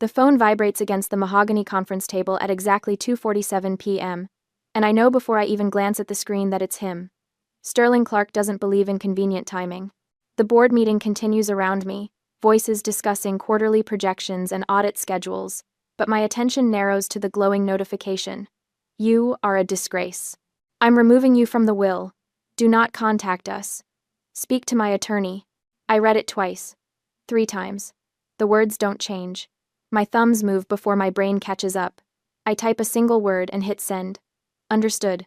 The phone vibrates against the mahogany conference table at exactly 2:47 p.m., and I know before I even glance at the screen that it's him. Sterling Clark doesn't believe in convenient timing. The board meeting continues around me, voices discussing quarterly projections and audit schedules, but my attention narrows to the glowing notification. You are a disgrace. I'm removing you from the will. Do not contact us. Speak to my attorney. I read it twice. 3 times. The words don't change. My thumbs move before my brain catches up. I type a single word and hit send. Understood.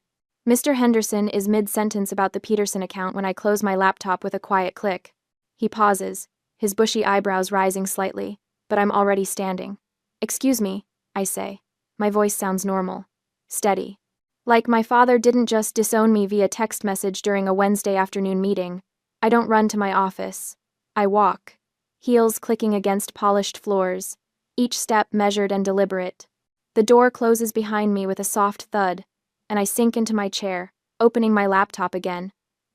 Mr. Henderson is mid-sentence about the Peterson account when I close my laptop with a quiet click. He pauses, his bushy eyebrows rising slightly, but I'm already standing. Excuse me, I say. My voice sounds normal. Steady. Like my father didn't just disown me via text message during a Wednesday afternoon meeting. I don't run to my office. I walk. Heels clicking against polished floors, each step measured and deliberate. The door closes behind me with a soft thud, and I sink into my chair, opening my laptop again.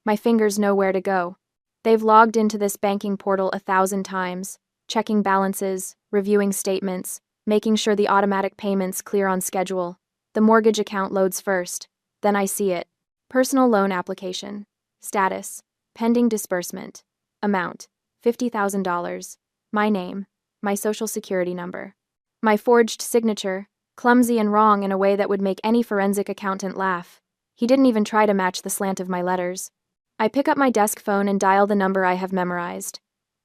My fingers know where to go. They've logged into this banking portal 1,000 times, checking balances, reviewing statements, making sure the automatic payments clear on schedule. The mortgage account loads first, then I see it. Personal loan application. Status. Pending disbursement. Amount. $50,000. My name. My social security number. My forged signature, clumsy and wrong in a way that would make any forensic accountant laugh. He didn't even try to match the slant of my letters. I pick up my desk phone and dial the number I have memorized.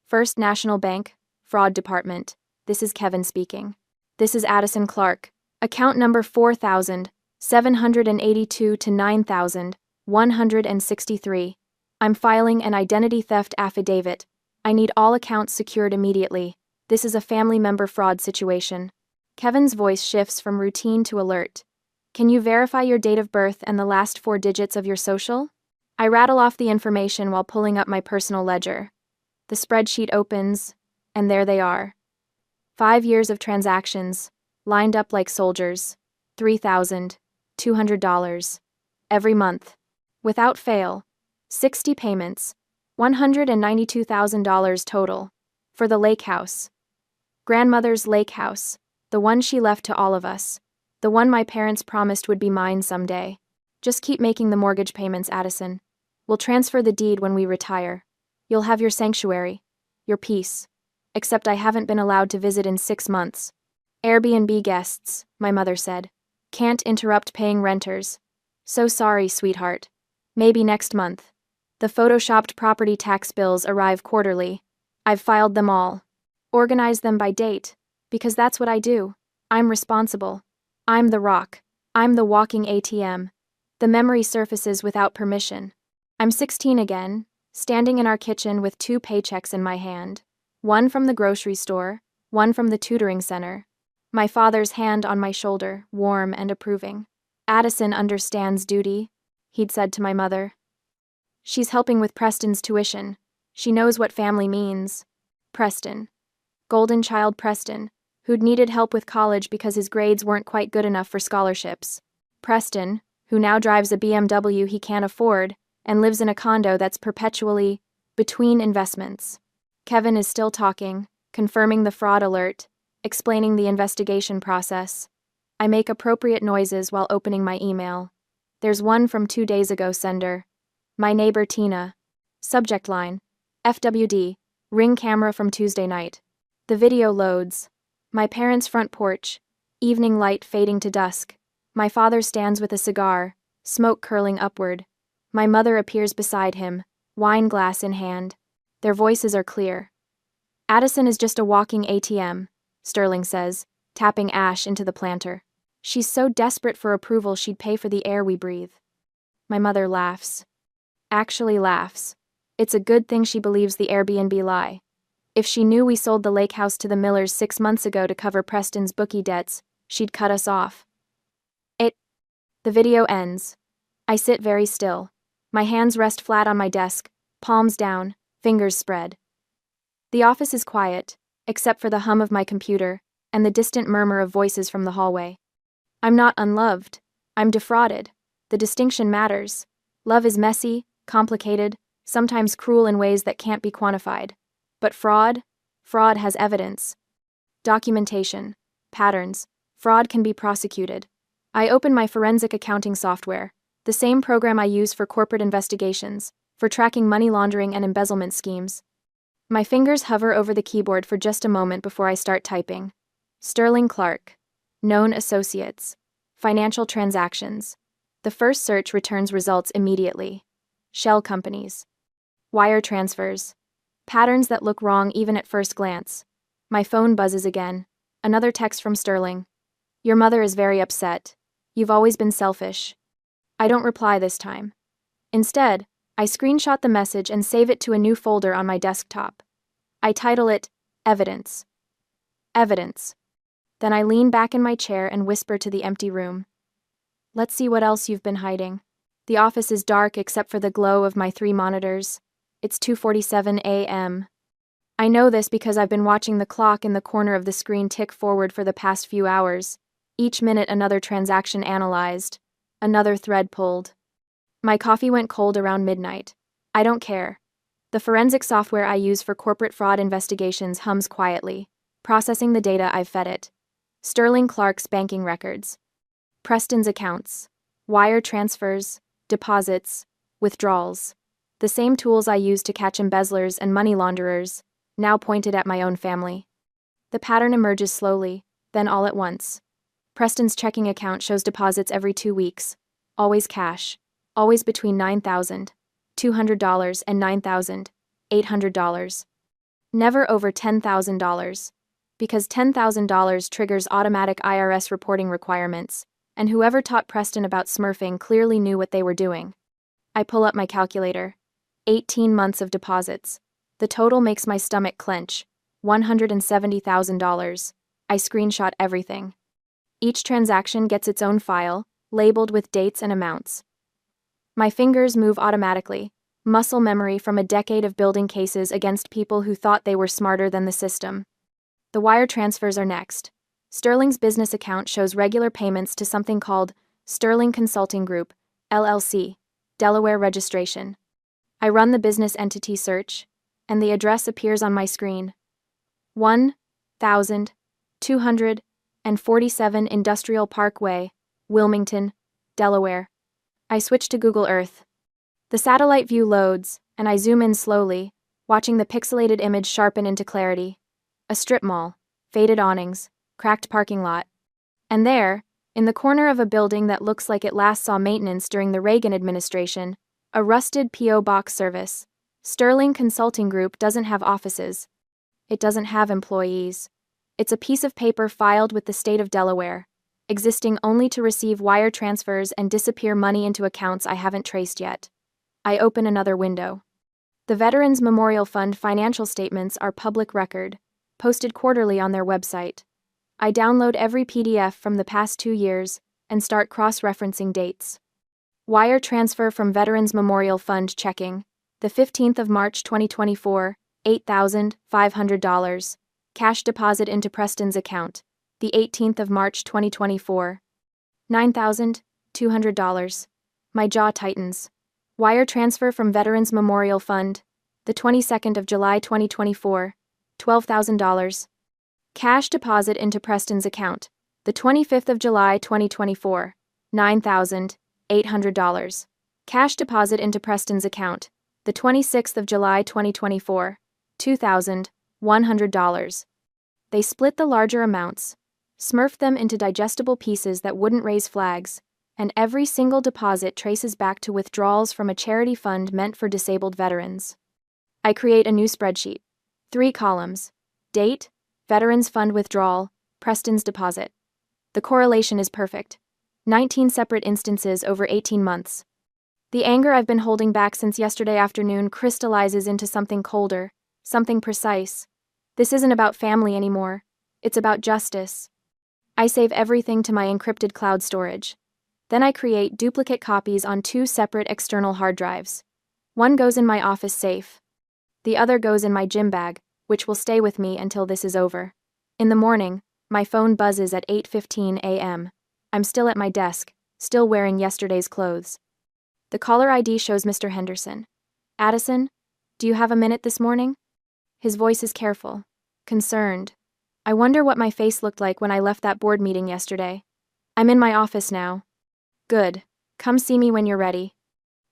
First National Bank, Fraud Department. This is Kevin speaking. This is Addison Clark. Account number 4,782 to 9,163. I'm filing an identity theft affidavit. I need all accounts secured immediately. This is a family member fraud situation. Kevin's voice shifts from routine to alert. Can you verify your date of birth and the last 4 digits of your social? I rattle off the information while pulling up my personal ledger. The spreadsheet opens, and there they are. 5 years of transactions, lined up like soldiers. $3,200. Every month. Without fail. 60 payments. $192,000 total. For the lake house. Grandmother's lake house. The one she left to all of us. The one my parents promised would be mine someday. Just keep making the mortgage payments, Addison. We'll transfer the deed when we retire. You'll have your sanctuary. Your peace. Except I haven't been allowed to visit in 6 months. Airbnb guests, my mother said. Can't interrupt paying renters. So sorry, sweetheart. Maybe next month. The photoshopped property tax bills arrive quarterly. I've filed them all. Organize them by date. Because that's what I do. I'm responsible. I'm the rock. I'm the walking ATM. The memory surfaces without permission. I'm 16 again, standing in our kitchen with 2 paychecks in my hand. One from the grocery store, one from the tutoring center. My father's hand on my shoulder, warm and approving. Addison understands duty, he'd said to my mother. She's helping with Preston's tuition. She knows what family means. Preston. Golden child Preston, who'd needed help with college because his grades weren't quite good enough for scholarships. Preston, who now drives a BMW he can't afford and lives in a condo that's perpetually between investments. Kevin is still talking, confirming the fraud alert, explaining the investigation process. I make appropriate noises while opening my email. There's one from 2 days ago, sender. My neighbor Tina. Subject line. FWD. Ring camera from Tuesday night. The video loads. My parents' front porch. Evening light fading to dusk. My father stands with a cigar, smoke curling upward. My mother appears beside him, wine glass in hand. Their voices are clear. Addison is just a walking ATM, Sterling says, tapping ash into the planter. She's so desperate for approval she'd pay for the air we breathe. My mother laughs. Actually laughs. It's a good thing she believes the Airbnb lie. If she knew we sold the lake house to the Millers 6 months ago to cover Preston's bookie debts, she'd cut us off. The video ends. I sit very still. My hands rest flat on my desk, palms down, fingers spread. The office is quiet, except for the hum of my computer and the distant murmur of voices from the hallway. I'm not unloved. I'm defrauded. The distinction matters. Love is messy, complicated, sometimes cruel in ways that can't be quantified. But fraud has evidence. Documentation. Patterns. Fraud can be prosecuted. I open my forensic accounting software, the same program I use for corporate investigations, for tracking money laundering and embezzlement schemes. My fingers hover over the keyboard for just a moment before I start typing. Sterling Clark. Known associates. Financial transactions. The first search returns results immediately. Shell companies. Wire transfers. Patterns that look wrong even at first glance. My phone buzzes again. Another text from Sterling. Your mother is very upset. You've always been selfish. I don't reply this time. Instead, I screenshot the message and save it to a new folder on my desktop. I title it, Evidence. Evidence. Then I lean back in my chair and whisper to the empty room. Let's see what else you've been hiding. The office is dark except for the glow of my 3 monitors. It's 2:47 a.m. I know this because I've been watching the clock in the corner of the screen tick forward for the past few hours. Each minute another transaction analyzed. Another thread pulled. My coffee went cold around midnight. I don't care. The forensic software I use for corporate fraud investigations hums quietly, processing the data I've fed it. Sterling Clark's banking records. Preston's accounts. Wire transfers, deposits, withdrawals. The same tools I use to catch embezzlers and money launderers, now pointed at my own family. The pattern emerges slowly, then all at once. Preston's checking account shows deposits every 2 weeks. Always cash. Always between $9,200 and $9,800. Never over $10,000. Because $10,000 triggers automatic IRS reporting requirements, and whoever taught Preston about smurfing clearly knew what they were doing. I pull up my calculator. 18 months of deposits. The total makes my stomach clench. $170,000. I screenshot everything. Each transaction gets its own file, labeled with dates and amounts. My fingers move automatically, muscle memory from a decade of building cases against people who thought they were smarter than the system. The wire transfers are next. Sterling's business account shows regular payments to something called Sterling Consulting Group, LLC, Delaware registration. I run the business entity search, and the address appears on my screen. 1247 Industrial Parkway, Wilmington, Delaware. I switch to Google Earth. The satellite view loads, and I zoom in slowly, watching the pixelated image sharpen into clarity. A strip mall, faded awnings, cracked parking lot. And there, in the corner of a building that looks like it last saw maintenance during the Reagan administration, a rusted P.O. box service. Sterling Consulting Group doesn't have offices. It doesn't have employees. It's a piece of paper filed with the state of Delaware, existing only to receive wire transfers and disappear money into accounts I haven't traced yet. I open another window. The Veterans Memorial Fund financial statements are public record, posted quarterly on their website. I download every PDF from the past 2 years and start cross-referencing dates. Wire transfer from Veterans Memorial Fund checking, the 15th of March 2024, $8,500. Cash deposit into Preston's account, the 18th of March 2024, $9,200. My jaw tightens. Wire transfer from Veterans Memorial Fund, the 22nd of July 2024, $12,000. Cash deposit into Preston's account, the 25th of July 2024, $9,800. Cash deposit into Preston's account, the 26th of July 2024, $2,100. They split the larger amounts, smurfed them into digestible pieces that wouldn't raise flags, and every single deposit traces back to withdrawals from a charity fund meant for disabled veterans. I create a new spreadsheet. 3 columns. Date, Veterans Fund withdrawal, Preston's deposit. The correlation is perfect. 19 separate instances over 18 months. The anger I've been holding back since yesterday afternoon crystallizes into something colder, something precise. This isn't about family anymore. It's about justice. I save everything to my encrypted cloud storage. Then I create duplicate copies on 2 separate external hard drives. One goes in my office safe. The other goes in my gym bag, which will stay with me until this is over. In the morning, my phone buzzes at 8:15 a.m. I'm still at my desk, still wearing yesterday's clothes. The caller ID shows Mr. Henderson. Addison, do you have a minute this morning? His voice is careful, concerned. I wonder what my face looked like when I left that board meeting yesterday. I'm in my office now. Good. Come see me when you're ready.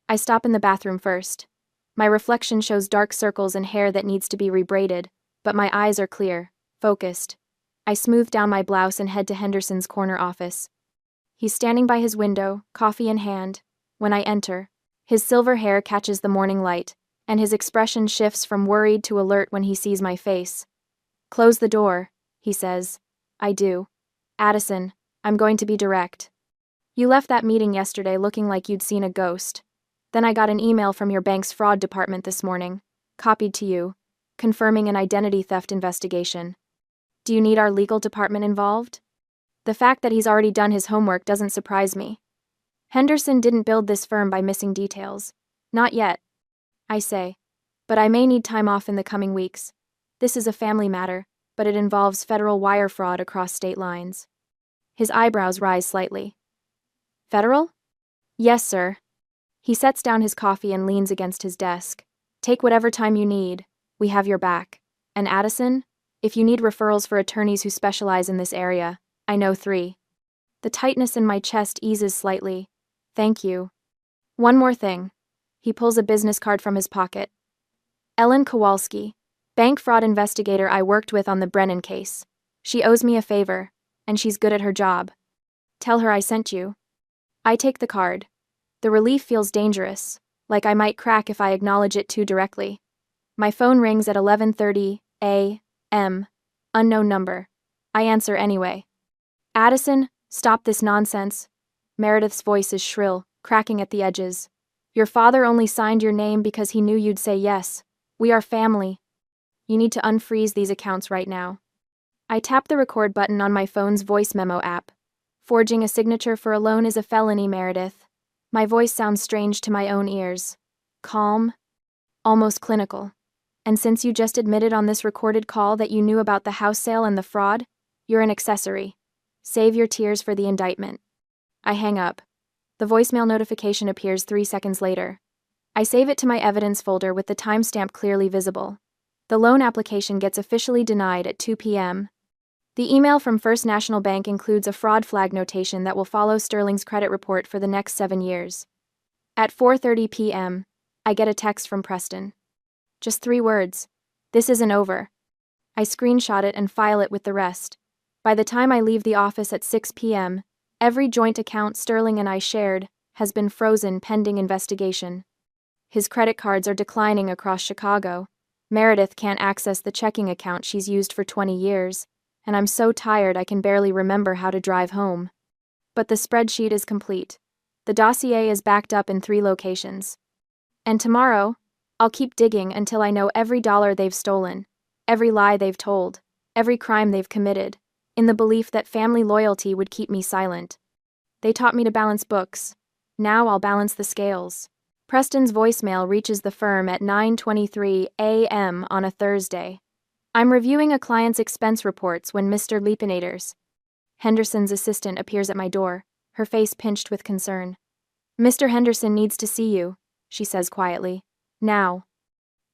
I stop in the bathroom first. My reflection shows dark circles and hair that needs to be rebraided, but my eyes are clear, focused. I smooth down my blouse and head to Henderson's corner office. He's standing by his window, coffee in hand. When I enter, his silver hair catches the morning light, and his expression shifts from worried to alert when he sees my face. Close the door, he says. I do. Addison, I'm going to be direct. You left that meeting yesterday looking like you'd seen a ghost. Then I got an email from your bank's fraud department this morning, copied to you, confirming an identity theft investigation. Do you need our legal department involved? The fact that he's already done his homework doesn't surprise me. Henderson didn't build this firm by missing details. Not yet, I say. But I may need time off in the coming weeks. This is a family matter, but it involves federal wire fraud across state lines. His eyebrows rise slightly. Federal? Yes, sir. He sets down his coffee and leans against his desk. Take whatever time you need. We have your back. And Addison, if you need referrals for attorneys who specialize in this area, I know 3. The tightness in my chest eases slightly. Thank you. One more thing. He pulls a business card from his pocket. Ellen Kowalski, bank fraud investigator I worked with on the Brennan case. She owes me a favor, and she's good at her job. Tell her I sent you. I take the card. The relief feels dangerous, like I might crack if I acknowledge it too directly. My phone rings at 11:30 a.m. Unknown number. I answer anyway. Addison, stop this nonsense. Meredith's voice is shrill, cracking at the edges. Your father only signed your name because he knew you'd say yes. We are family. You need to unfreeze these accounts right now. I tap the record button on my phone's voice memo app. Forging a signature for a loan is a felony, Meredith. My voice sounds strange to my own ears. Calm. Almost clinical. And since you just admitted on this recorded call that you knew about the house sale and the fraud, you're an accessory. Save your tears for the indictment. I hang up. The voicemail notification appears 3 seconds later. I save it to my evidence folder with the timestamp clearly visible. The loan application gets officially denied at 2 p.m. The email from First National Bank includes a fraud flag notation that will follow Sterling's credit report for the next 7 years. At 4:30 p.m., I get a text from Preston. Just 3 words. This isn't over. I screenshot it and file it with the rest. By the time I leave the office at 6 p.m., every joint account Sterling and I shared has been frozen pending investigation. His credit cards are declining across Chicago. Meredith can't access the checking account she's used for 20 years. And I'm so tired I can barely remember how to drive home. But the spreadsheet is complete. The dossier is backed up in 3 locations. And tomorrow, I'll keep digging until I know every dollar they've stolen, every lie they've told, every crime they've committed, in the belief that family loyalty would keep me silent. They taught me to balance books. Now I'll balance the scales. Preston's voicemail reaches the firm at 9:23 a.m. on a Thursday. I'm reviewing a client's expense reports when Mr. Leapinators, Henderson's assistant, appears at my door, her face pinched with concern. Mr. Henderson needs to see you, she says quietly. Now.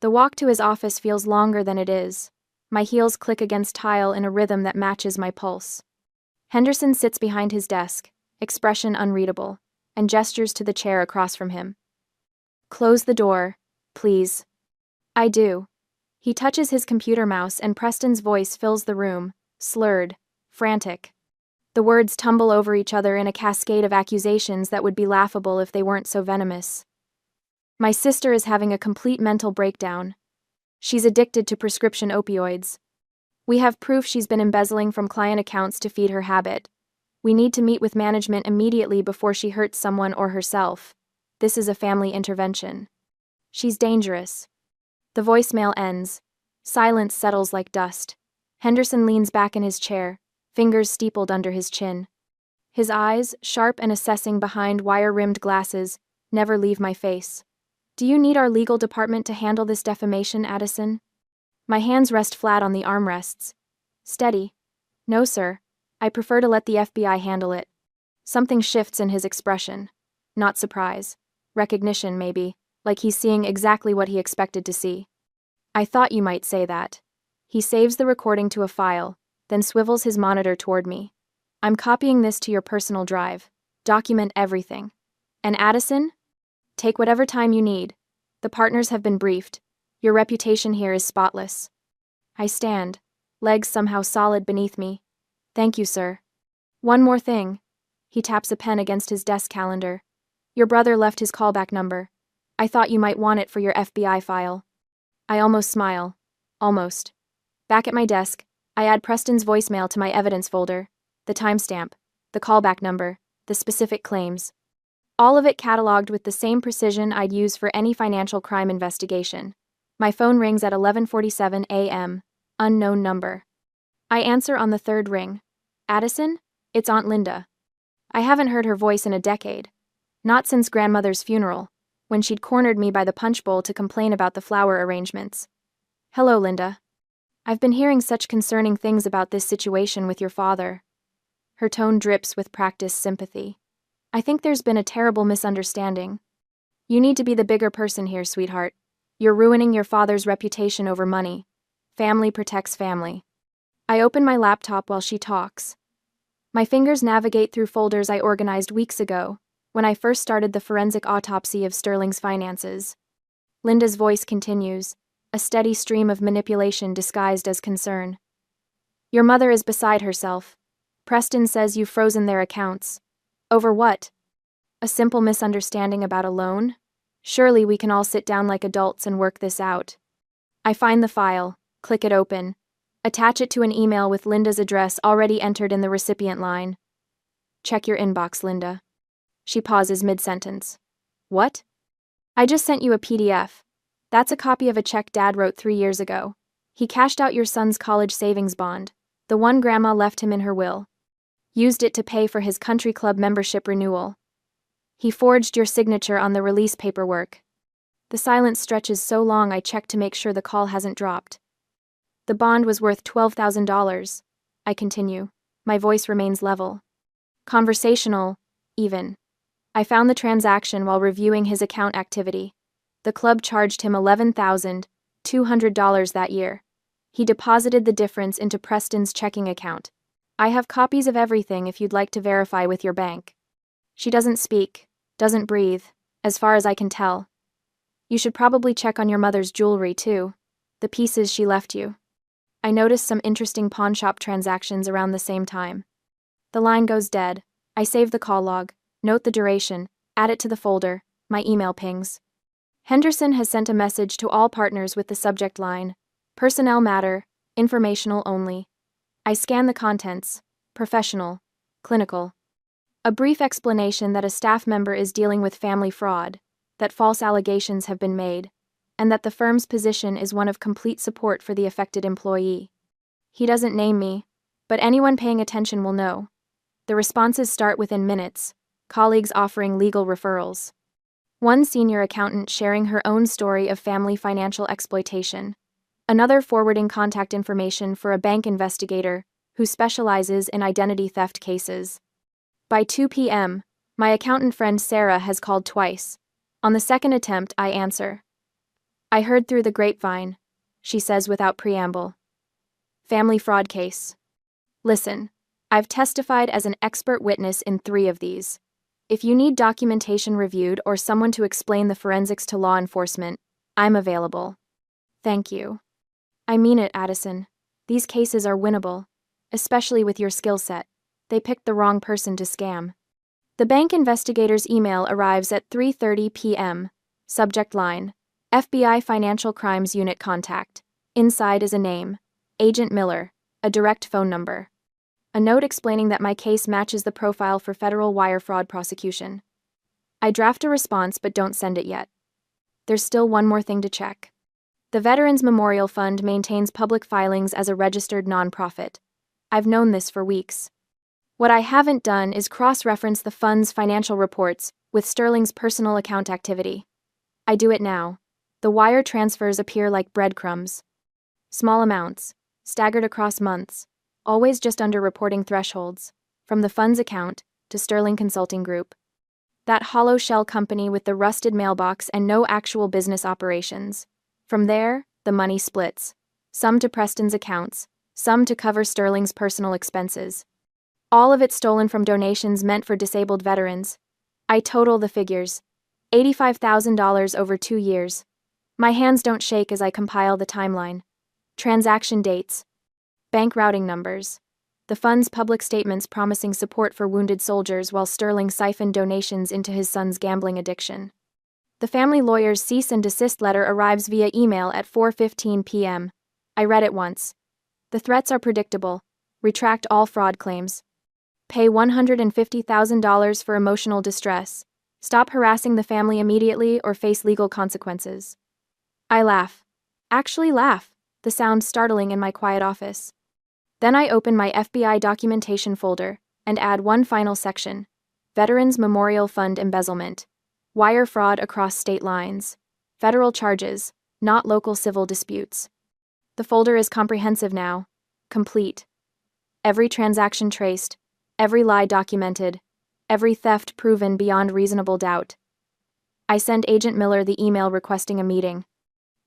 The walk to his office feels longer than it is. My heels click against tile in a rhythm that matches my pulse. Henderson sits behind his desk, expression unreadable, and gestures to the chair across from him. Close the door, please. I do. He touches his computer mouse and Preston's voice fills the room, slurred, frantic. The words tumble over each other in a cascade of accusations that would be laughable if they weren't so venomous. My sister is having a complete mental breakdown. She's addicted to prescription opioids. We have proof she's been embezzling from client accounts to feed her habit. We need to meet with management immediately before she hurts someone or herself. This is a family intervention. She's dangerous. The voicemail ends. Silence settles like dust. Henderson leans back in his chair, fingers steepled under his chin. His eyes, sharp and assessing behind wire-rimmed glasses, never leave my face. Do you need our legal department to handle this defamation, Addison? My hands rest flat on the armrests. Steady. No, sir. I prefer to let the FBI handle it. Something shifts in his expression. Not surprise. Recognition, maybe, like he's seeing exactly what he expected to see. I thought you might say that. He saves the recording to a file, then swivels his monitor toward me. I'm copying this to your personal drive. Document everything. And Addison? Take whatever time you need. The partners have been briefed. Your reputation here is spotless. I stand, legs somehow solid beneath me. Thank you, sir. One more thing. He taps a pen against his desk calendar. Your brother left his callback number. I thought you might want it for your FBI file. I almost smile. Almost. Back at my desk, I add Preston's voicemail to my evidence folder, the timestamp, the callback number, the specific claims. All of it cataloged with the same precision I'd use for any financial crime investigation. My phone rings at 11:47 a.m. Unknown number. I answer on the third ring. Addison? It's Aunt Linda. I haven't heard her voice in a decade. Not since grandmother's funeral, when she'd cornered me by the punch bowl to complain about the flower arrangements. Hello, Linda. I've been hearing such concerning things about this situation with your father. Her tone drips with practiced sympathy. I think there's been a terrible misunderstanding. You need to be the bigger person here, sweetheart. You're ruining your father's reputation over money. Family protects family. I open my laptop while she talks. My fingers navigate through folders I organized weeks ago, when I first started the forensic autopsy of Sterling's finances. Linda's voice continues, a steady stream of manipulation disguised as concern. Your mother is beside herself. Preston says you've frozen their accounts. Over what? A simple misunderstanding about a loan? Surely we can all sit down like adults and work this out. I find the file, click it open, attach it to an email with Linda's address already entered in the recipient line. Check your inbox, Linda. She pauses mid-sentence. What? I just sent you a PDF. That's a copy of a check Dad wrote 3 years ago. He cashed out your son's college savings bond, the one Grandma left him in her will. Used it to pay for his country club membership renewal. He forged your signature on the release paperwork. The silence stretches so long I check to make sure the call hasn't dropped. The bond was worth $12,000. I continue. My voice remains level. Conversational, even. I found the transaction while reviewing his account activity. The club charged him $11,200 that year. He deposited the difference into Preston's checking account. I have copies of everything if you'd like to verify with your bank. She doesn't speak, doesn't breathe, as far as I can tell. You should probably check on your mother's jewelry, too. The pieces she left you. I noticed some interesting pawnshop transactions around the same time. The line goes dead. I save the call log, note the duration, add it to the folder, my email pings. Henderson has sent a message to all partners with the subject line, personnel matter, informational only. I scan the contents, professional, clinical. A brief explanation that a staff member is dealing with family fraud, that false allegations have been made, and that the firm's position is one of complete support for the affected employee. He doesn't name me, but anyone paying attention will know. The responses start within minutes, colleagues offering legal referrals. One senior accountant sharing her own story of family financial exploitation. Another forwarding contact information for a bank investigator who specializes in identity theft cases. By 2 p.m., my accountant friend Sarah has called twice. On the second attempt, I answer. I heard through the grapevine, she says without preamble. Family fraud case. Listen, I've testified as an expert witness in 3 of these. If you need documentation reviewed or someone to explain the forensics to law enforcement, I'm available. Thank you. I mean it, Addison. These cases are winnable, especially with your skill set. They picked the wrong person to scam. The bank investigator's email arrives at 3:30 p.m. Subject line, FBI Financial Crimes Unit contact. Inside is a name, Agent Miller, a direct phone number. A note explaining that my case matches the profile for federal wire fraud prosecution. I draft a response but don't send it yet. There's still one more thing to check. The Veterans Memorial Fund maintains public filings as a registered nonprofit. I've known this for weeks. What I haven't done is cross-reference the fund's financial reports with Sterling's personal account activity. I do it now. The wire transfers appear like breadcrumbs. Small amounts, staggered across months, always just under reporting thresholds, from the fund's account to Sterling Consulting Group. That hollow shell company with the rusted mailbox and no actual business operations. From there, the money splits. Some to Preston's accounts, some to cover Sterling's personal expenses. All of it stolen from donations meant for disabled veterans. I total the figures. $85,000 over 2 years. My hands don't shake as I compile the timeline. Transaction dates. Bank routing numbers. The fund's public statements promising support for wounded soldiers while Sterling siphoned donations into his son's gambling addiction. The family lawyer's cease and desist letter arrives via email at 4:15 p.m. I read it once. The threats are predictable. Retract all fraud claims. Pay $150,000 for emotional distress. Stop harassing the family immediately or face legal consequences. I laugh. Actually laugh, the sound startling in my quiet office. Then I open my FBI documentation folder and add one final section. Veterans Memorial Fund embezzlement. Wire fraud across state lines. Federal charges, not local civil disputes. The folder is comprehensive now. Complete. Every transaction traced. Every lie documented. Every theft proven beyond reasonable doubt. I send Agent Miller the email requesting a meeting.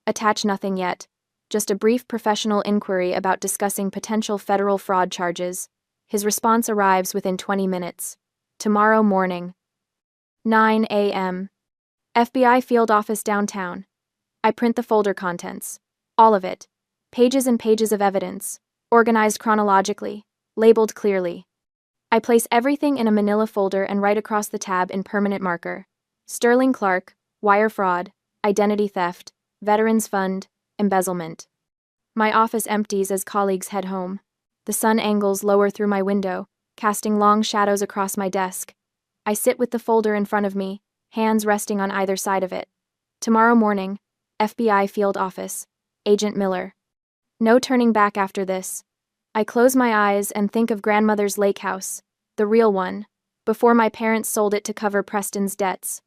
Attach nothing yet. Just a brief professional inquiry about discussing potential federal fraud charges. His response arrives within 20 minutes. Tomorrow morning. 9 a.m. FBI field office downtown. I print the folder contents. All of it. Pages and pages of evidence. Organized chronologically. Labeled clearly. I place everything in a manila folder and write across the tab in permanent marker. Sterling Clark, wire fraud, identity theft, Veterans Fund, embezzlement. My office empties as colleagues head home. The sun angles lower through my window, casting long shadows across my desk. I sit with the folder in front of me, hands resting on either side of it. Tomorrow morning, FBI field office, Agent Miller. No turning back after this. I close my eyes and think of grandmother's lake house, the real one, before my parents sold it to cover Preston's debts.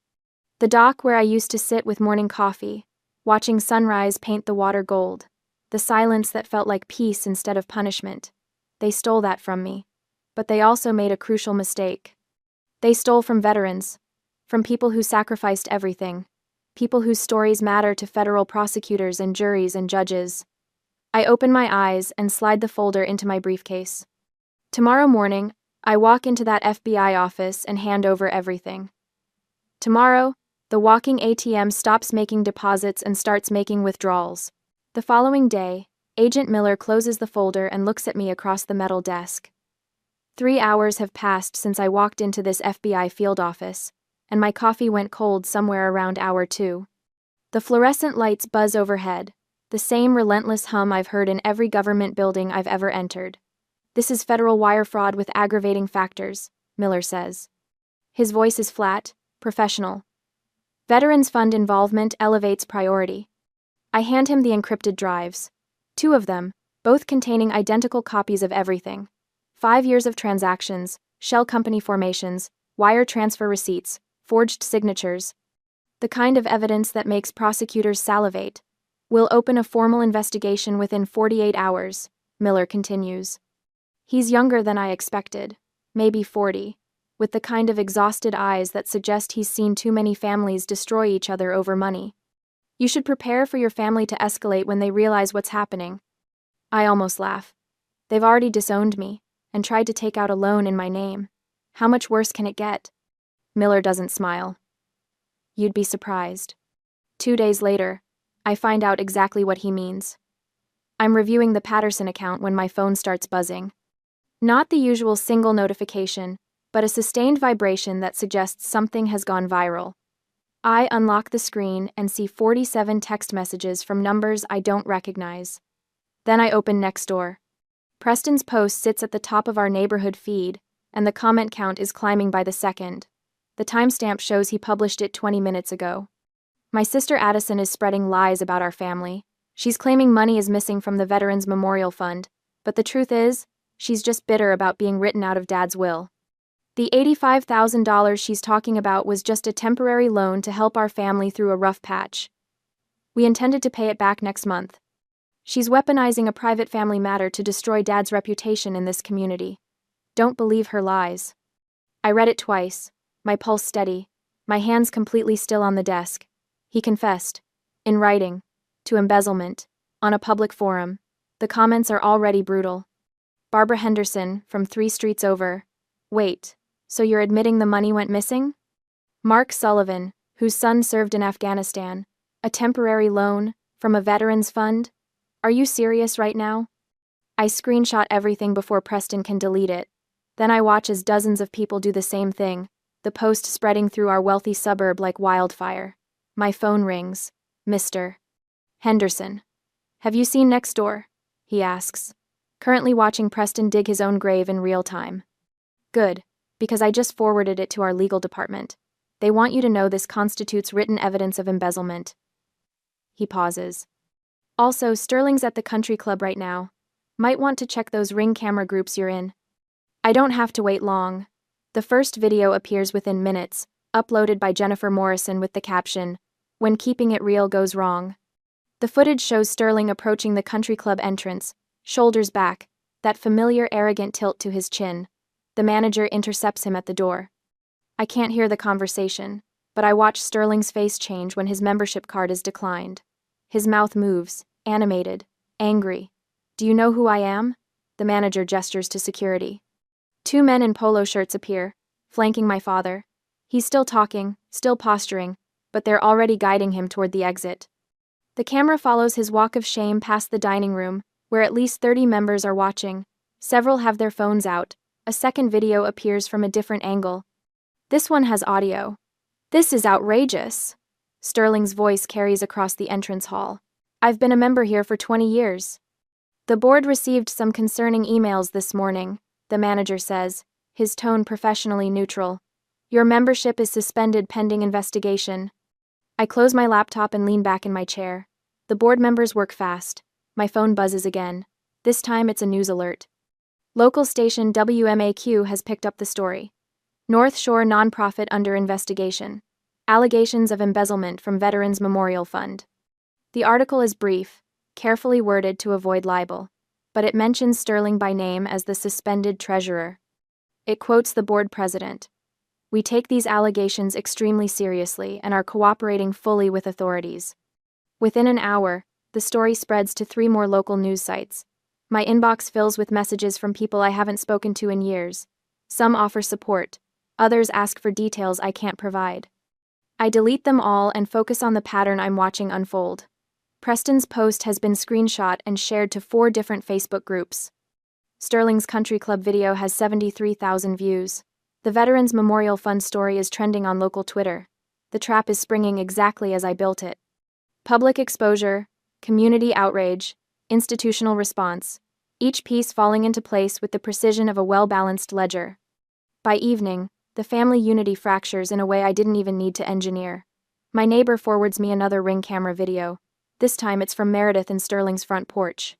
The dock where I used to sit with morning coffee, watching sunrise paint the water gold. The silence that felt like peace instead of punishment. They stole that from me. But they also made a crucial mistake. They stole from veterans. From people who sacrificed everything. People whose stories matter to federal prosecutors and juries and judges. I open my eyes and slide the folder into my briefcase. Tomorrow morning, I walk into that FBI office and hand over everything. Tomorrow, the walking ATM stops making deposits and starts making withdrawals. The following day, Agent Miller closes the folder and looks at me across the metal desk. 3 hours have passed since I walked into this FBI field office, and my coffee went cold somewhere around hour 2. The fluorescent lights buzz overhead, the same relentless hum I've heard in every government building I've ever entered. This is federal wire fraud with aggravating factors, Miller says. His voice is flat, professional. Veterans Fund involvement elevates priority. I hand him the encrypted drives. 2 of them, both containing identical copies of everything. 5 years of transactions, shell company formations, wire transfer receipts, forged signatures. The kind of evidence that makes prosecutors salivate. We'll open a formal investigation within 48 hours, Miller continues. He's younger than I expected, maybe 40, with the kind of exhausted eyes that suggest he's seen too many families destroy each other over money. You should prepare for your family to escalate when they realize what's happening. I almost laugh. They've already disowned me and tried to take out a loan in my name. How much worse can it get? Miller doesn't smile. You'd be surprised. 2 days later, I find out exactly what he means. I'm reviewing the Patterson account when my phone starts buzzing. Not the usual single notification, but a sustained vibration that suggests something has gone viral. I unlock the screen and see 47 text messages from numbers I don't recognize. Then I open Nextdoor. Preston's post sits at the top of our neighborhood feed, and the comment count is climbing by the second. The timestamp shows he published it 20 minutes ago. My sister Addison is spreading lies about our family. She's claiming money is missing from the Veterans Memorial Fund, but the truth is, she's just bitter about being written out of Dad's will. The $85,000 she's talking about was just a temporary loan to help our family through a rough patch. We intended to pay it back next month. She's weaponizing a private family matter to destroy Dad's reputation in this community. Don't believe her lies. I read it twice, my pulse steady, my hands completely still on the desk. He confessed, in writing, to embezzlement, on a public forum. The comments are already brutal. Barbara Henderson, from 3 streets over. Wait, so you're admitting the money went missing? Mark Sullivan, whose son served in Afghanistan. A temporary loan, from a veterans fund? Are you serious right now? I screenshot everything before Preston can delete it. Then I watch as dozens of people do the same thing, the post spreading through our wealthy suburb like wildfire. My phone rings. Mr. Henderson. Have you seen next door? He asks. Currently watching Preston dig his own grave in real time. Good, because I just forwarded it to our legal department. They want you to know this constitutes written evidence of embezzlement. He pauses. Also, Sterling's at the country club right now. Might want to check those Ring camera groups you're in. I don't have to wait long. The first video appears within minutes, uploaded by Jennifer Morrison with the caption, "When keeping it real goes wrong." The footage shows Sterling approaching the country club entrance, shoulders back, that familiar arrogant tilt to his chin. The manager intercepts him at the door. I can't hear the conversation, but I watch Sterling's face change when his membership card is declined. His mouth moves, animated, angry. "Do you know who I am?" The manager gestures to security. 2 men in polo shirts appear, flanking my father. He's still talking, still posturing, but they're already guiding him toward the exit. The camera follows his walk of shame past the dining room, where at least 30 members are watching. Several have their phones out. A second video appears from a different angle. This one has audio. "This is outrageous." Sterling's voice carries across the entrance hall. "I've been a member here for 20 years. The board received some concerning emails this morning," the manager says, his tone professionally neutral. "Your membership is suspended pending investigation." I close my laptop and lean back in my chair. The board members work fast. My phone buzzes again. This time it's a news alert. Local station WMAQ has picked up the story. North Shore nonprofit under investigation. Allegations of embezzlement from Veterans Memorial Fund. The article is brief, carefully worded to avoid libel, but it mentions Sterling by name as the suspended treasurer. It quotes the board president. "We take these allegations extremely seriously and are cooperating fully with authorities." Within an hour, the story spreads to 3 more local news sites. My inbox fills with messages from people I haven't spoken to in years. Some offer support, others ask for details I can't provide. I delete them all and focus on the pattern I'm watching unfold. Preston's post has been screenshot and shared to 4 different Facebook groups. Sterling's country club video has 73,000 views. The Veterans Memorial Fund story is trending on local Twitter. The trap is springing exactly as I built it. Public exposure, community outrage, institutional response, each piece falling into place with the precision of a well-balanced ledger. By evening, the family unity fractures in a way I didn't even need to engineer. My neighbor forwards me another Ring camera video. This time it's from Meredith in Sterling's front porch.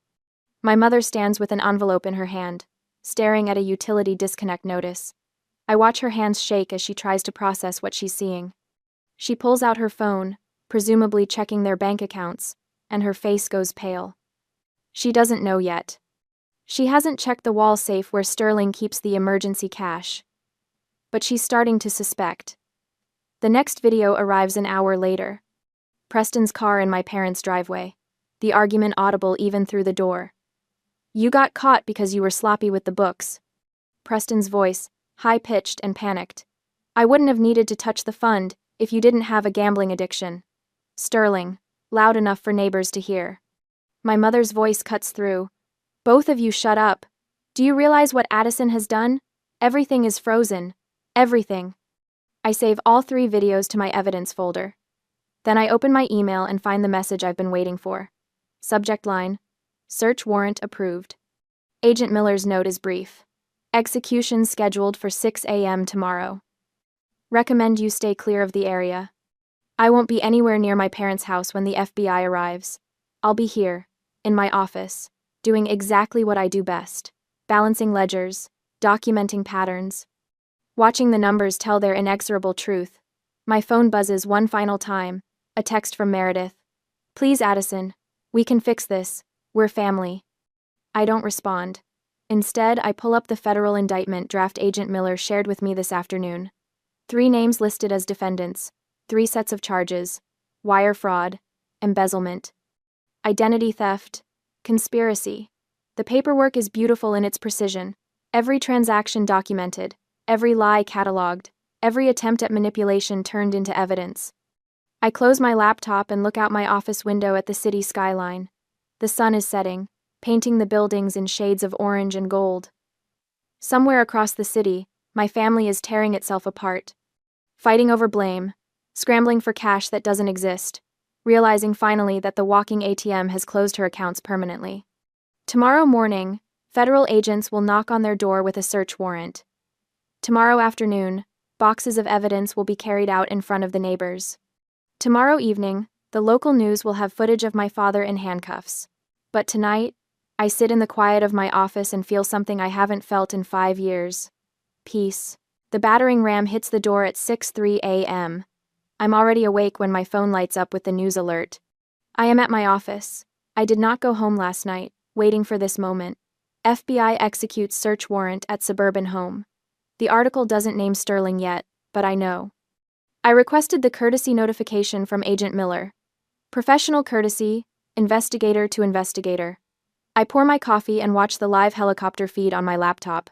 My mother stands with an envelope in her hand, staring at a utility disconnect notice. I watch her hands shake as she tries to process what she's seeing. She pulls out her phone, presumably checking their bank accounts, and her face goes pale. She doesn't know yet. She hasn't checked the wall safe where Sterling keeps the emergency cash. But she's starting to suspect. The next video arrives an hour later. Preston's car in my parents' driveway. The argument audible even through the door. "You got caught because you were sloppy with the books." Preston's voice, high-pitched and panicked. "I wouldn't have needed to touch the fund if you didn't have a gambling addiction." Sterling, loud enough for neighbors to hear. My mother's voice cuts through. "Both of you shut up. Do you realize what Addison has done? Everything is frozen. Everything." I save all 3 videos to my evidence folder. Then I open my email and find the message I've been waiting for. Subject line: Search warrant approved. Agent Miller's note is brief. Execution scheduled for 6 a.m. tomorrow. Recommend you stay clear of the area. I won't be anywhere near my parents' house when the FBI arrives. I'll be here, in my office, doing exactly what I do best: balancing ledgers, documenting patterns, watching the numbers tell their inexorable truth. My phone buzzes one final time, a text from Meredith. "Please, Addison, we can fix this. We're family." I don't respond. Instead, I pull up the federal indictment draft Agent Miller shared with me this afternoon. 3 names listed as defendants, 3 sets of charges: wire fraud, embezzlement, identity theft, Conspiracy. The paperwork is beautiful in its precision. Every transaction documented, every lie cataloged, every attempt at manipulation turned into evidence. I close my laptop and look out my office window at the city skyline. The sun is setting, painting the buildings in shades of orange and gold. Somewhere across the city, my family is tearing itself apart. Fighting over blame, scrambling for cash that doesn't exist, realizing finally that the walking ATM has closed her accounts permanently. Tomorrow morning, federal agents will knock on their door with a search warrant. Tomorrow afternoon, boxes of evidence will be carried out in front of the neighbors. Tomorrow evening, the local news will have footage of my father in handcuffs. But tonight, I sit in the quiet of my office and feel something I haven't felt in 5 years. Peace. The battering ram hits the door at 6:03 a.m. I'm already awake when my phone lights up with the news alert. I am at my office. I did not go home last night, waiting for this moment. FBI executes search warrant at suburban home. The article doesn't name Sterling yet, but I know. I requested the courtesy notification from Agent Miller. Professional courtesy, investigator to investigator. I pour my coffee and watch the live helicopter feed on my laptop.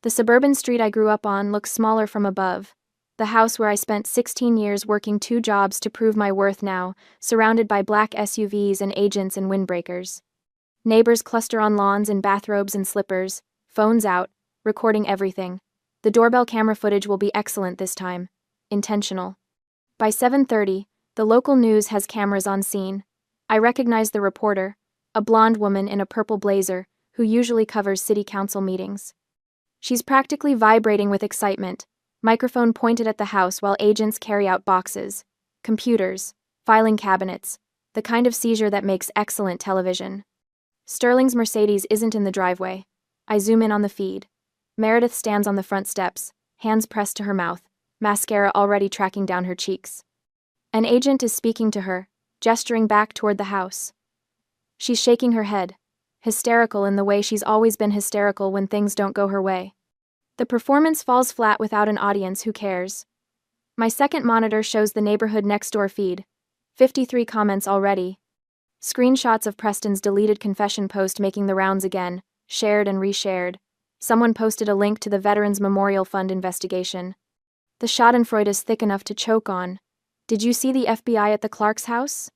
The suburban street I grew up on looks smaller from above. The house where I spent 16 years working 2 jobs to prove my worth now, surrounded by black SUVs and agents and windbreakers. Neighbors cluster on lawns in bathrobes and slippers, phones out, recording everything. The doorbell camera footage will be excellent this time. Intentional. By 7:30, the local news has cameras on scene. I recognize the reporter, a blonde woman in a purple blazer, who usually covers city council meetings. She's practically vibrating with excitement, microphone pointed at the house while agents carry out boxes, computers, filing cabinets, the kind of seizure that makes excellent television. Sterling's Mercedes isn't in the driveway. I zoom in on the feed. Meredith stands on the front steps, hands pressed to her mouth, mascara already tracking down her cheeks. An agent is speaking to her, gesturing back toward the house. She's shaking her head, hysterical in the way she's always been hysterical when things don't go her way. The performance falls flat without an audience who cares. My second monitor shows the neighborhood next door feed. 53 comments already. Screenshots of Preston's deleted confession post making the rounds again, shared and reshared. Someone posted a link to the Veterans Memorial Fund investigation. The schadenfreude is thick enough to choke on. Did you see the FBI at the Clark's house?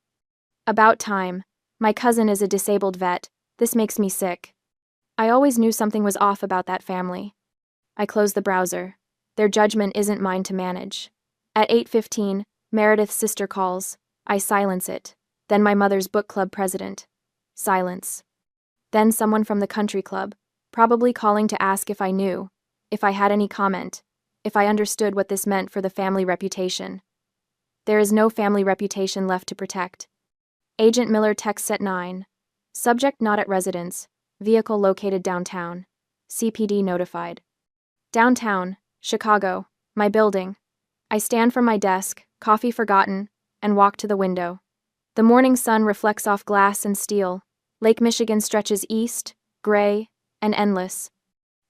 About time. My cousin is a disabled vet. This makes me sick. I always knew something was off about that family. I close the browser. Their judgment isn't mine to manage. At 8:15, Meredith's sister calls. I silence it. Then my mother's book club president. Silence. Then someone from the country club, probably calling to ask if I knew, if I had any comment, if I understood what this meant for the family reputation. There is no family reputation left to protect. Agent Miller texts at 9. Subject not at residence. Vehicle located downtown. CPD notified. Downtown, Chicago, my building. I stand from my desk, coffee forgotten, and walk to the window. The morning sun reflects off glass and steel. Lake Michigan stretches east, gray, and endless.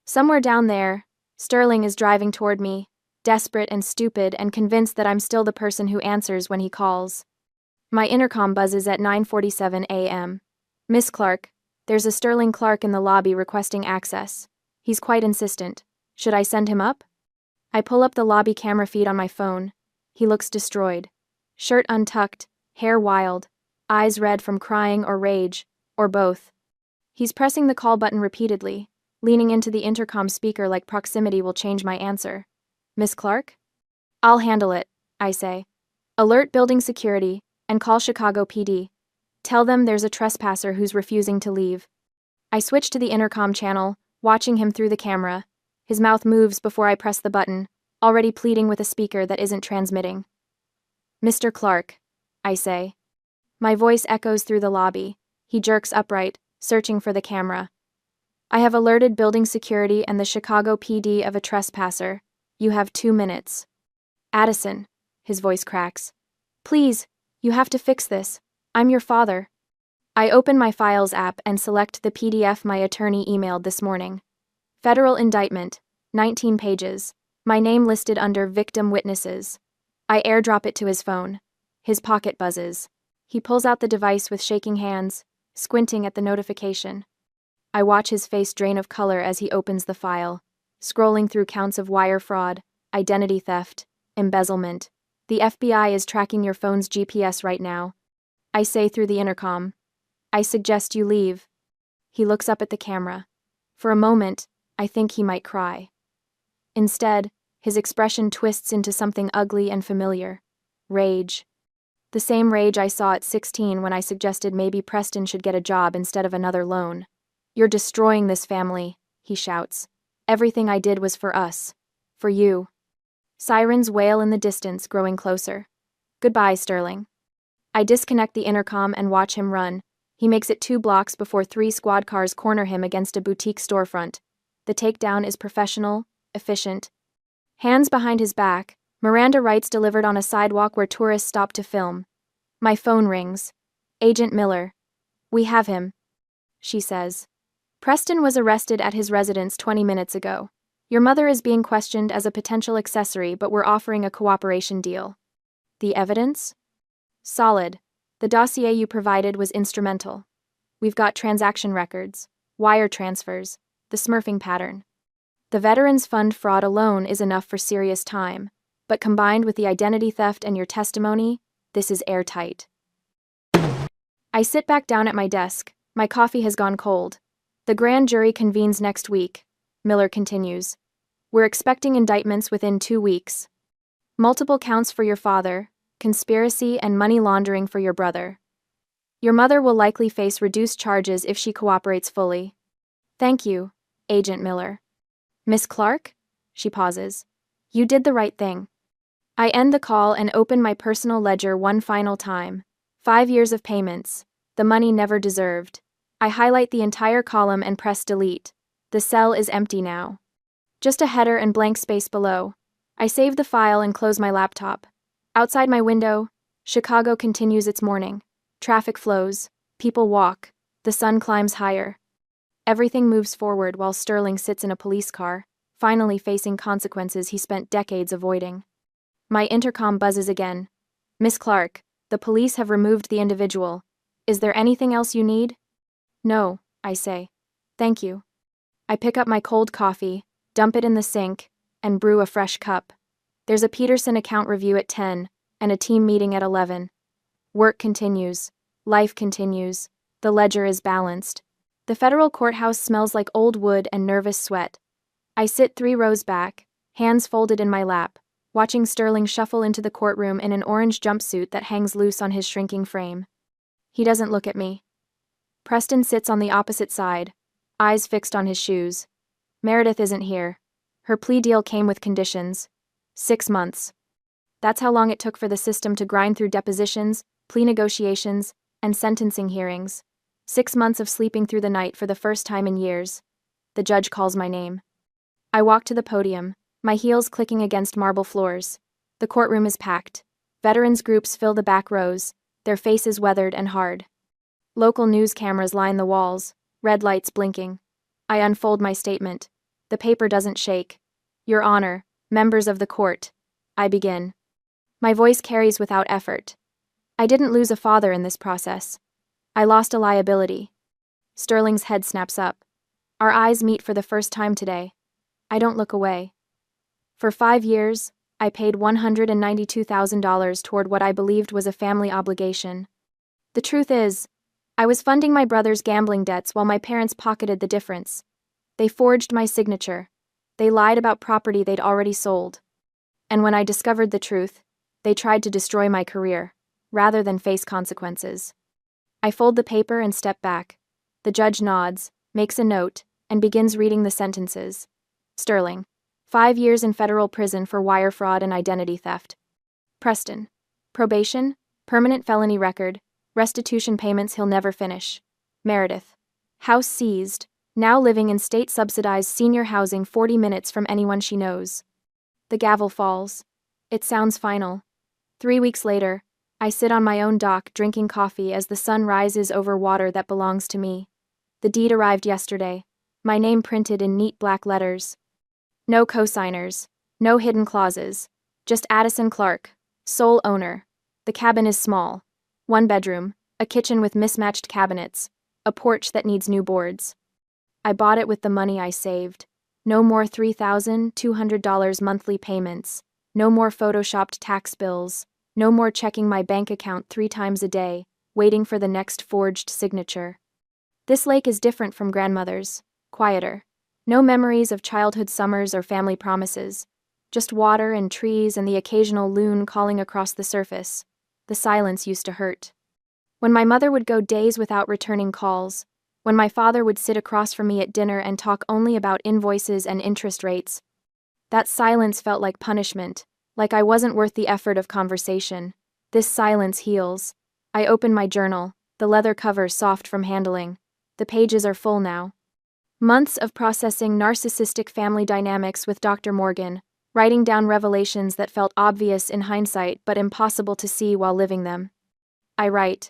Somewhere down there, Sterling is driving toward me, desperate and stupid and convinced that I'm still the person who answers when he calls. My intercom buzzes at 9:47 a.m. Miss Clark, there's a Sterling Clark in the lobby requesting access. He's quite insistent. Should I send him up? I pull up the lobby camera feed on my phone. He looks destroyed. Shirt untucked, hair wild, eyes red from crying or rage, or both. He's pressing the call button repeatedly, leaning into the intercom speaker like proximity will change my answer. Miss Clark? I'll handle it, I say. Alert building security, and call Chicago PD. Tell them there's a trespasser who's refusing to leave. I switch to the intercom channel, watching him through the camera. His mouth moves before I press the button, already pleading with a speaker that isn't transmitting. Mr. Clark, I say. My voice echoes through the lobby. He jerks upright, searching for the camera. I have alerted building security and the Chicago PD of a trespasser. You have 2 minutes. Addison, his voice cracks. Please, you have to fix this. I'm your father. I open my Files app and select the PDF my attorney emailed this morning. Federal indictment, 19 pages. My name listed under victim witnesses. I airdrop it to his phone. His pocket buzzes. He pulls out the device with shaking hands. squinting at the notification. I watch his face drain of color as he opens the file, scrolling through counts of wire fraud, identity theft, embezzlement. The FBI is tracking your phone's GPS right now. I say through the intercom. I suggest you leave. He looks up at the camera. For a moment, I think he might cry. Instead, his expression twists into something ugly and familiar. Rage. The same rage I saw at 16 when I suggested maybe Preston should get a job instead of another loan. You're destroying this family, he shouts. Everything I did was for us. For you. Sirens wail in the distance, growing closer. Goodbye, Sterling. I disconnect the intercom and watch him run. He makes it 2 blocks before 3 squad cars corner him against a boutique storefront. The takedown is professional, efficient. Hands behind his back, Miranda rights delivered on a sidewalk where tourists stop to film. My phone rings. Agent Miller. We have him, she says. Preston was arrested at his residence 20 minutes ago. Your mother is being questioned as a potential accessory, but we're offering a cooperation deal. The evidence? Solid. The dossier you provided was instrumental. We've got transaction records, wire transfers, the smurfing pattern. The Veterans Fund fraud alone is enough for serious time, but combined with the identity theft and your testimony, this is airtight. I sit back down at my desk. My coffee has gone cold. The grand jury convenes next week, Miller continues. We're expecting indictments within 2 weeks. Multiple counts for your father, conspiracy and money laundering for your brother. Your mother will likely face reduced charges if she cooperates fully. Thank you, Agent Miller. Miss Clark? She pauses. You did the right thing. I end the call and open my personal ledger one final time. 5 years of payments. The money never deserved. I highlight the entire column and press delete. The cell is empty now. Just a header and blank space below. I save the file and close my laptop. Outside my window, Chicago continues its morning. Traffic flows, people walk, the sun climbs higher. Everything moves forward while Sterling sits in a police car, finally facing consequences he spent decades avoiding. My intercom buzzes again. Miss Clark, the police have removed the individual. Is there anything else you need? No, I say. Thank you. I pick up my cold coffee, dump it in the sink, and brew a fresh cup. There's a Peterson account review at 10, and a team meeting at 11. Work continues. Life continues. The ledger is balanced. The federal courthouse smells like old wood and nervous sweat. I sit 3 rows back, hands folded in my lap, watching Sterling shuffle into the courtroom in an orange jumpsuit that hangs loose on his shrinking frame. He doesn't look at me. Preston sits on the opposite side, eyes fixed on his shoes. Meredith isn't here. Her plea deal came with conditions. 6 months. That's how long it took for the system to grind through depositions, plea negotiations, and sentencing hearings. 6 months of sleeping through the night for the first time in years. The judge calls my name. I walk to the podium, my heels clicking against marble floors. The courtroom is packed. Veterans groups fill the back rows, their faces weathered and hard. Local news cameras line the walls, red lights blinking. I unfold my statement. The paper doesn't shake. Your Honor, members of the court. I begin. My voice carries without effort. I didn't lose a father in this process. I lost a liability. Sterling's head snaps up. Our eyes meet for the first time today. I don't look away. For 5 years, I paid $192,000 toward what I believed was a family obligation. The truth is, I was funding my brother's gambling debts while my parents pocketed the difference. They forged my signature. They lied about property they'd already sold. And when I discovered the truth, they tried to destroy my career, rather than face consequences. I fold the paper and step back. The judge nods, makes a note, and begins reading the sentences. Sterling, 5 years in federal prison for wire fraud and identity theft. Preston, probation, permanent felony record, restitution payments he'll never finish. Meredith, house seized, now living in state-subsidized senior housing 40 minutes from anyone she knows. The gavel falls. It sounds final. 3 weeks later, I sit on my own dock drinking coffee as the sun rises over water that belongs to me. The deed arrived yesterday, my name printed in neat black letters. No co-signers, no hidden clauses, just Addison Clark, sole owner. The cabin is small. 1 bedroom, a kitchen with mismatched cabinets, A porch that needs new boards. I bought it with the money I saved. No more $3,200 monthly payments. No more photoshopped tax bills. No more checking my bank account 3 times a day, waiting for the next forged signature. This lake is different from grandmother's, quieter. No memories of childhood summers or family promises. Just water and trees and the occasional loon calling across the surface. The silence used to hurt. When my mother would go days without returning calls, when my father would sit across from me at dinner and talk only about invoices and interest rates, that silence felt like punishment, like I wasn't worth the effort of conversation. This silence heals. I open my journal, the leather cover soft from handling. The pages are full now. Months of processing narcissistic family dynamics with Dr. Morgan, writing down revelations that felt obvious in hindsight but impossible to see while living them. I write,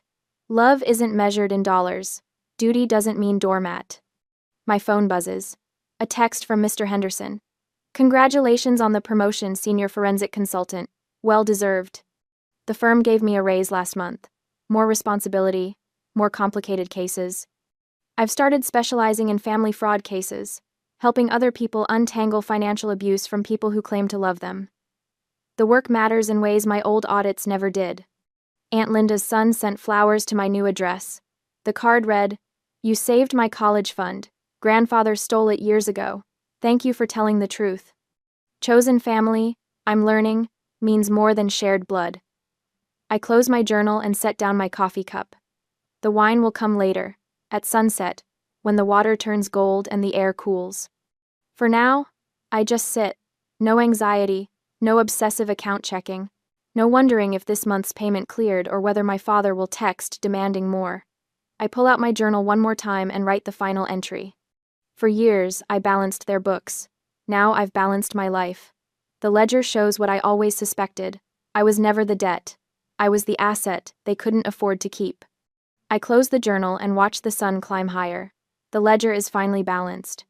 "Love isn't measured in dollars. Duty doesn't mean doormat." My phone buzzes. A text from Mr. Henderson. "Congratulations on the promotion, senior forensic consultant. Well deserved. The firm gave me a raise last month. More responsibility, more complicated cases. I've started specializing in family fraud cases, helping other people untangle financial abuse from people who claim to love them. The work matters in ways my old audits never did." Aunt Linda's son sent flowers to my new address. The card read, "You saved my college fund. Grandfather stole it years ago. Thank you for telling the truth." Chosen family, I'm learning, means more than shared blood. I close my journal and set down my coffee cup. The wine will come later, at sunset, when the water turns gold and the air cools. For now, I just sit. No anxiety, no obsessive account checking, no wondering if this month's payment cleared or whether my father will text demanding more. I pull out my journal one more time and write the final entry. For years, I balanced their books. Now I've balanced my life. The ledger shows what I always suspected. I was never the debt. I was the asset they couldn't afford to keep. I close the journal and watch the sun climb higher. The ledger is finally balanced.